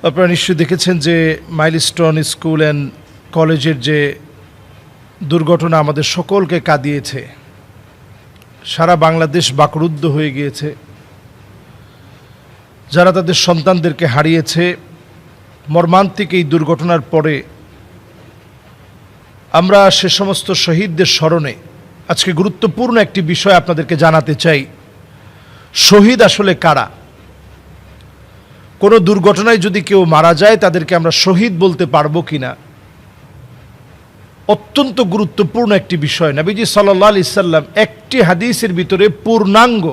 আপনারা নিশ্চয়ই দেখেছেন যে মাইলস্টোন স্কুল অ্যান্ড কলেজের যে দুর্ঘটনা আমাদের সকলকে কাঁদিয়েছে। সারা বাংলাদেশ বাকরুদ্ধ হয়ে গিয়েছে। যারা তাদের সন্তানদেরকে হারিয়েছে মর্মান্তিক এই দুর্ঘটনার পরে, আমরা সে সমস্ত শহীদদের স্মরণে আজকে গুরুত্বপূর্ণ একটি বিষয় আপনাদেরকে জানাতে চাই। শহীদ আসলে কারা? কোনো দুর্ঘটনায় যদি কেউ মারা যায় তাদেরকে আমরা শহীদ বলতে পারবো কিনা, অত্যন্ত গুরুত্বপূর্ণ একটি বিষয়। নবীজি সাল্লাল্লাহু আলাইহি সাল্লাম একটি হাদিসের ভিতরে পূর্ণাঙ্গ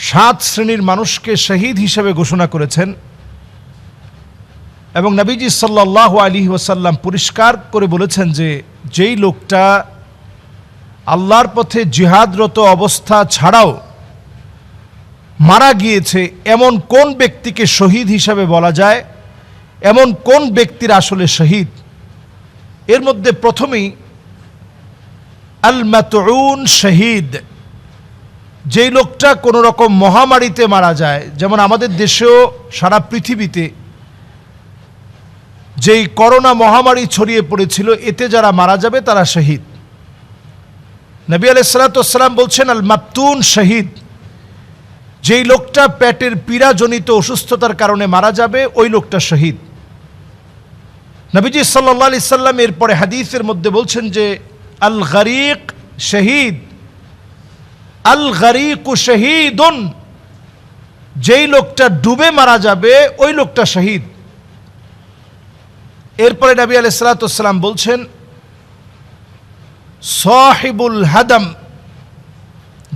7 শ্রেণীর মানুষকে শহীদ হিসেবে ঘোষণা করেছেন এবং নবীজি সাল্লাল্লাহু আলাইহি ওয়াসাল্লাম পরিষ্কার করে বলেছেন যে যেই লোকটা আল্লাহর পথে জিহাদরত অবস্থা ছাড়াও মারা গিয়েছে, এমন কোন ব্যক্তিকে শহীদ হিসাবে বলা যায়, এমন কোন ব্যক্তির আসলে শহীদ। এর মধ্যে প্রথমেই আল মাতউন শহীদ, যেই লোকটা কোনো রকম মহামারীতে মারা যায়, যেমন আমাদের দেশেও সারা পৃথিবীতে যেই করোনা মহামারী ছড়িয়ে পড়েছিল, এতে যারা মারা যাবে তারা শহীদ। নবী আলাইহিস সালাতু ওয়াস সালাম বলছেন আল মাবতুন শহীদ, যেই লোকটা পেটের পীড়াজনিত অসুস্থতার কারণে মারা যাবে ওই লোকটা শহীদ। নবীজি সাল্লাল্লাহু আলাইহি সাল্লাম এরপরে হাদিসের মধ্যে বলছেন যে আল গরিক শহীদ, আল গরিকু শহীদুন, যেই লোকটা ডুবে মারা যাবে ওই লোকটা শহীদ। এরপরে নবী আলাইহিস সালাতু ওয়াস সালাম বলছেন সাহিবুল হাদাম,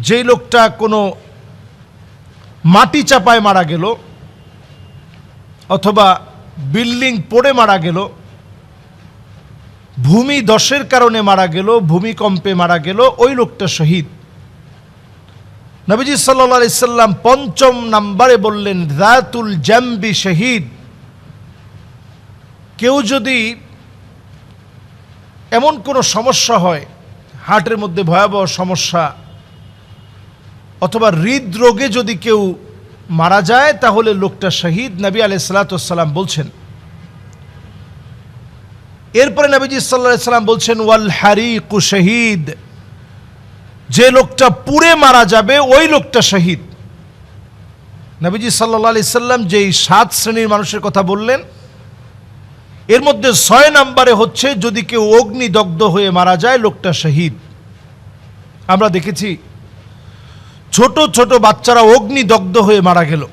যেই লোকটা কোনো মাটি চাপায় মারা গেল অথবা বিল্ডিং পড়ে মারা গেল, ভূমি ধসের কারণে মারা গেল, ভূমিকম্পে মারা গেল, ওই লোকটা শহীদ। নবীজি সাল্লাল্লাহু আলাইহি সাল্লাম 5 নম্বরে বললেন যাতুল জামবি শহীদ, কেউ যদি এমন কোনো সমস্যা হয়, হার্টের মধ্যে ভয়াবহ সমস্যা অথবা হৃদরোগে যদি কেউ মারা যায় তাহলে লোকটা শহীদ, নবী আলাইহিস সালাতু ওয়াস সালাম বলছেন। এরপরে নবীজি সাল্লাল্লাহু আলাইহি সাল্লাম বলছেন ওয়াল হারিকু শহীদ, যে লোকটা পুড়ে মারা যাবে ওই লোকটা শহীদ। নবীজি সাল্লাল্লাহু আলাইহি সাল্লাম যেই 7 শ্রেণীর মানুষের কথা বললেন, এর মধ্যে 6 নম্বরে হচ্ছে যদি কেউ অগ্নিদগ্ধ হয়ে মারা যায় লোকটা শহীদ। আমরা দেখেছি ছোট ছোট বাচ্চারা অগ্নিদগ্ধ হয়ে মারা গেল।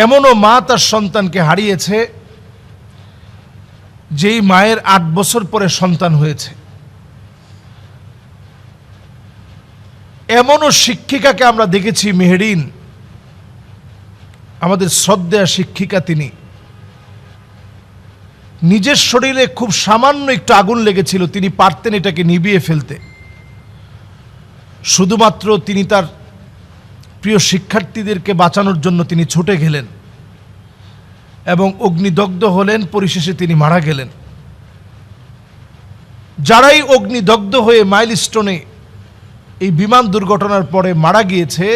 এমনও মা তার সন্তানকে হারিয়েছে যেই মায়ের 8 বছর পরে সন্তান হয়েছে। এমনও শিক্ষিকাকে আমরা দেখেছি, মেহেরিন, আমাদের শ্রদ্ধেয়া শিক্ষিকা, তিনি নিজের শরীরে খুব সামান্য একটু আগুন লেগেছিল, তিনি পারতেন এটাকে নিভিয়ে ফেলতে, শুধুমাত্র তিনি তার প্রিয় শিক্ষার্থীদেরকে বাঁচানোর জন্য তিনি ছুটে গেলেন এবং অগ্নিদগ্ধ হলেন, পরিশেষে তিনি মারা গেলেন। যারাই অগ্নিদগ্ধ হয়ে মাইলস্টোনে এই বিমান দুর্ঘটনার পরে মারা গিয়েছে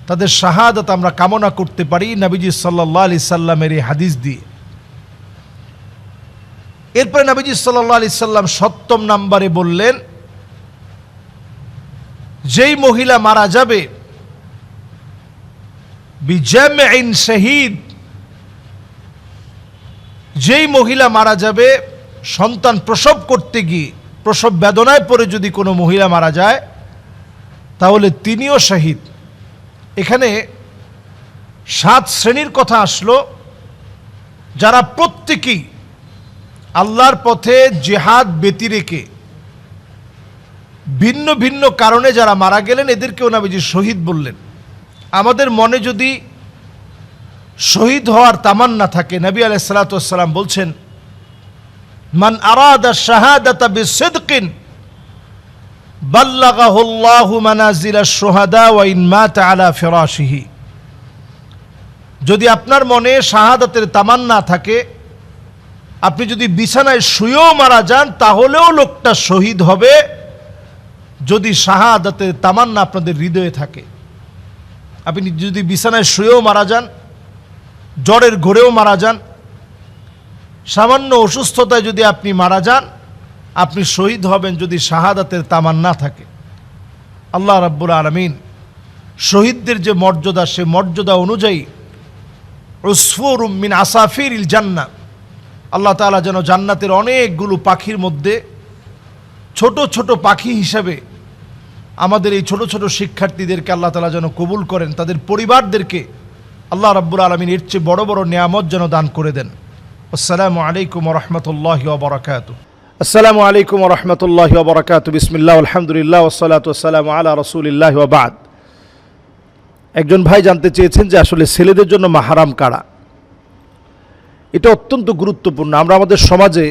তাদের শাহাদাত আমরা কামনা করতে পারি নবীজি সাল্লাল্লাহু আলাইহি সাল্লামের এই হাদিস দিয়ে। এরপরে নবীজি সাল্লাল্লাহু আলাইহি সাল্লাম 7 নম্বরে বললেন যেই মহিলা মারা যাবে বিজামইন শহীদ, যেই মহিলা মারা যাবে সন্তান প্রসব করতে গিয়ে প্রসব বেদনায় পড়ে যদি কোনো মহিলা মারা যায় তাহলে তিনিও শহীদ। এখানে 7 শ্রেণীর কথা আসলো, যারা প্রত্যেকেই আল্লাহর পথে জিহাদ ব্যতি রেখে ভিন্ন ভিন্ন কারণে যারা মারা গেলেন এদেরকেও নবীজি শহীদ বললেন। আমাদের মনে যদি শহীদ হওয়ার তামান্না থাকে, নবী আলাইহিস সালাতু ওয়াস সালাম বলছেন মান আরাদা শাহাদাতা বিসিদকিন বাল্লাগাহুল্লাহু মানাজিলাশ শুহাদা ওয়া ইন মাতা আলা ফিরাশিহি, যদি আপনার মনে শাহাদাতের তামান্না থাকে, আপনি যদি বিছানায় শুয়েও মারা যান তাহলেও লোকটা শহীদ হবে, যদি শাহাদাতের তামান্না আপনাদের হৃদয়ে থাকে। আপনি যদি বিছানায় শুয়েও মারা যান, জ্বরের ঘোরেও মারা যান, সামান্য অসুস্থতায় যদি আপনি মারা যান, আপনি শহীদ হবেন যদি শাহাদাতের তামান্না থাকে। আল্লাহ রাব্বুল আলামিন শহীদদের যে মর্যাদা, সে মর্যাদা অনুযায়ী উসফুরুম মিন আসাফিরিল জান্নাহ, আল্লাহ তাআলা যেন জান্নাতের অনেকগুলো পাখির মধ্যে ছোট ছোট পাখি হিসাবে আমাদের এই ছোট ছোট শিক্ষার্থীদেরকে আল্লাহ তাআলা যেন কবুল করেন, তাদের পরিবারদেরকে আল্লাহ রাব্বুল আলামিন এর চেয়ে বড় বড় নিয়ামত যেন দান করে দেন। আসসালামু আলাইকুম ওয়া রাহমাতুল্লাহি ওয়া বারাকাতুহু। আসসালামু আলাইকুম ওয়া রাহমাতুল্লাহি ওয়া বারাকাতুহু। বিসমিল্লাহ, আলহামদুলিল্লাহ, ওয়াসসালাতু ওয়াসসালামু আলা রাসূলিল্লাহ ওয়া বা'দ। একজন ভাই জানতে চেয়েছেন যে আসলে ছেলেদের জন্য মাহরাম কারা। এটা অত্যন্ত গুরুত্বপূর্ণ। আমরা আমাদের সমাজে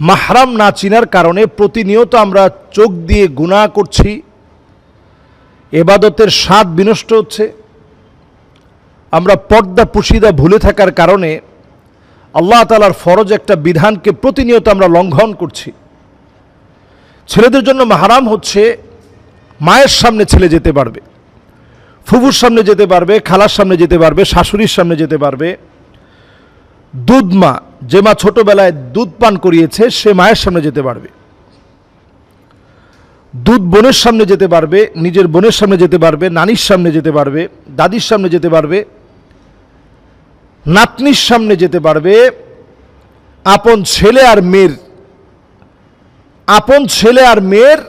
মাহরাম না চিনার কারণে প্রতিনিয়ত আমরা চোখ দিয়ে গুনাহ করছি, ইবাদতের স্বাদ বিনষ্ট হচ্ছে। আমরা পর্দা পুশিদা ভুলে থাকার কারণে আল্লাহ তাআলার ফরজ একটা বিধানকে প্রতিনিয়ত আমরা লঙ্ঘন করছি। ছেলেদের জন্য মাহরাম হচ্ছে মায়ের সামনে ছেলে যেতে পারবে, ফুফুর সামনে যেতে পারবে, খালার সামনে যেতে পারবে, শাশুড়ির সামনে যেতে পারবে। দুধ মা, যে মা ছোটবেলায় দুধ পান করিয়েছে, সে মায়ের সামনে যেতে পারবে। দুধ বোনের সামনে যেতে পারবে, নিজের বোনের সামনে যেতে পারবে, নানির সামনে যেতে পারবে, দাদির সামনে যেতে পারবে, নাতনির সামনে যেতে পারবে। আপন ছেলে আর মেয়ের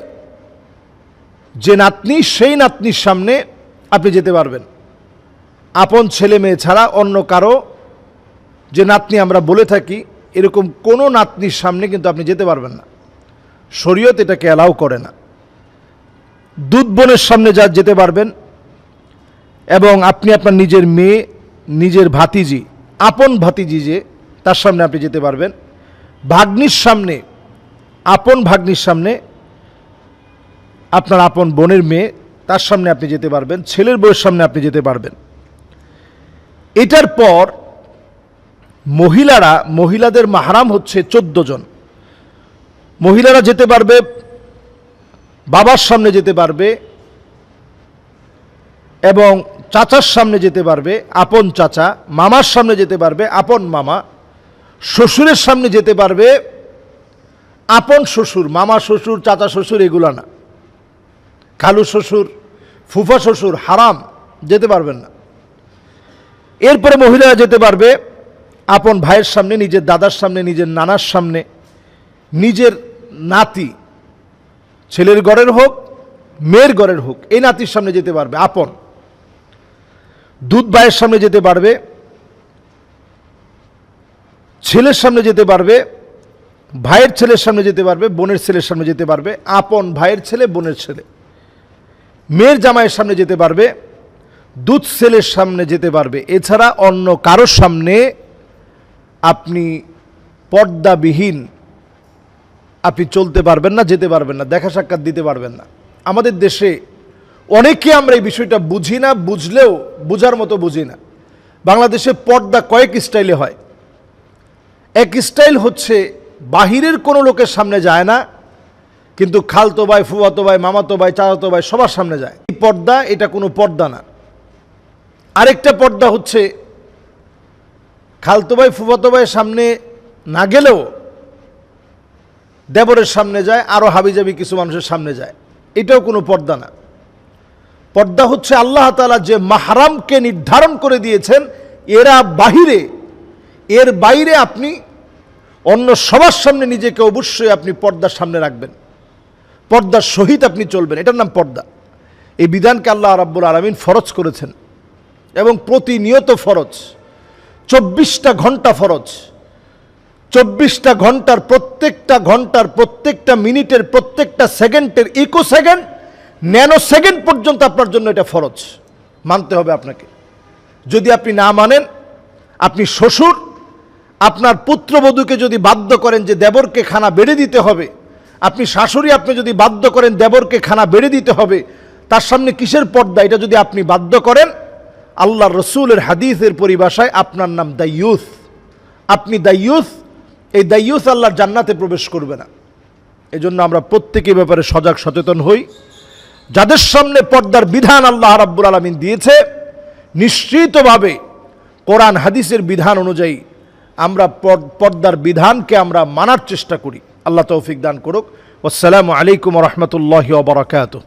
যে নাতনি, সেই নাতনির সামনে আপনি যেতে পারবেন। আপন ছেলে মেয়ে ছাড়া অন্য কারো, যে নাতনি আমরা বলে থাকি, এরকম কোনো নাতনির সামনে কিন্তু আপনি যেতে পারবেন না। শরীয়ত এটাকে অ্যালাউ করে না। দুধ বোনের সামনে যেতে পারবেন, এবং আপনি আপনার নিজের মেয়ে, নিজের ভাতিজি, আপন ভাতিজি যে, তার সামনে আপনি যেতে পারবেন। ভাগ্নির সামনে, আপন ভাগ্নির সামনে, আপনার আপন বোনের মেয়ে, তার সামনে আপনি যেতে পারবেন। ছেলের বউয়ের সামনে আপনি যেতে পারবেন। এটার পর মহিলাদের মাহরাম হচ্ছে 14 জন। মহিলারা যেতে পারবে, বাবার সামনে যেতে পারবে, এবং চাচার সামনে যেতে পারবে, আপন চাচা, মামার সামনে যেতে পারবে, আপন মামা, শ্বশুরের সামনে যেতে পারবে, আপন শ্বশুর, মামা শ্বশুর, চাচা শ্বশুর এগুলো না। খালু শ্বশুর, ফুফা শ্বশুর হারাম, যেতে পারবেন না। এরপরে মহিলারা যেতে পারবে আপন ভাইয়ের সামনে, নিজের দাদার সামনে, নিজের নানার সামনে, নিজের নাতি, ছেলের ঘরের হোক মেয়ের ঘরের হোক, এই নাতির সামনে যেতে পারবে। আপন দুধ ভাইয়ের সামনে যেতে পারবে, ছেলের সামনে যেতে পারবে, ভাইয়ের ছেলের সামনে যেতে পারবে, বোনের ছেলের সামনে যেতে পারবে, আপন ভাইয়ের ছেলে, বোনের ছেলে, মেয়ের জামাইয়ের সামনে যেতে পারবে, দুধ ছেলের সামনে যেতে পারবে। এছাড়া অন্য কারোর সামনে আপনি পর্দাবিহীন আপনি চলতে পারবেন না, যেতে পারবেন না, দেখা সাক্ষাৎ দিতে পারবেন না। আমাদের দেশে অনেকে আমরা এই বিষয়টা বুঝি না, বুঝলেও বুঝার মতো বুঝি না। বাংলাদেশে পর্দা কয়েক স্টাইলে হয়। এক স্টাইল হচ্ছে বাহিরের কোনো লোকের সামনে যায় না, কিন্তু খালতো ভাই, ফুফাতো ভাই, মামাতো ভাই, চাচাতো ভাই সবার সামনে যায়। এই পর্দা, এটা কোনো পর্দা না। আরেকটা পর্দা হচ্ছে খালতো ভাই, ফুফাতো ভাইয়ের সামনে না গেলেও দেবরের সামনে যায়, আরও হাবিজাবি কিছু মানুষের সামনে যায়। এটাও কোনো পর্দা না। পর্দা হচ্ছে আল্লাহ তাআলা যে মাহরামকে নির্ধারণ করে দিয়েছেন, এরা বাহিরে, এর বাইরে আপনি অন্য সবার সামনে নিজেকে অবশ্যই আপনি পর্দার সামনে রাখবেন, পর্দার সহিত আপনি চলবেন। এটার নাম পর্দা। এই বিধানকে আল্লাহ রাব্বুল আলামিন ফরজ করেছেন, এবং প্রতিনিয়ত ফরজ। 24টা ঘন্টা ফরজ। 24টা ঘন্টার প্রত্যেকটা মিনিটের, প্রত্যেকটা সেকেন্ডের, ইকো সেকেন্ড, ন্যানো সেকেন্ড পর্যন্ত আপনার জন্য এটা ফরজ, মানতে হবে আপনাকে। যদি আপনি না মানেন, আপনি শ্বশুর আপনার পুত্রবধূকে যদি বাধ্য করেন যে দেবরকে খানা বেড়ে দিতে হবে, আপনি শাশুড়ি আপনি যদি বাধ্য করেন দেবরকে খানা বেড়ে দিতে হবে, তার সামনে কিসের পর্দা? এটা যদি আপনি বাধ্য করেন, আল্লাহর রসুলের হাদিসের পরিভাষায় আপনার নাম দাইয়ুস। আপনি দাইয়ুস। এই দাইয়ুস আল্লাহর জান্নাতে প্রবেশ করবে না। এজন্য আমরা প্রত্যেকের ব্যাপারে সজাগ সচেতন হই। যাদের সামনে পর্দার বিধান আল্লাহ রাব্বুল আলামিন দিয়েছে, নিশ্চিতভাবে কোরআন হাদিসের বিধান অনুযায়ী আমরা পর্দার বিধানকে আমরা মানার চেষ্টা করি। আল্লাহ তৌফিক দান করুক। আসসালামু আলাইকুম ওয়া রাহমাতুল্লাহি ওয়া বারাকাতুহু।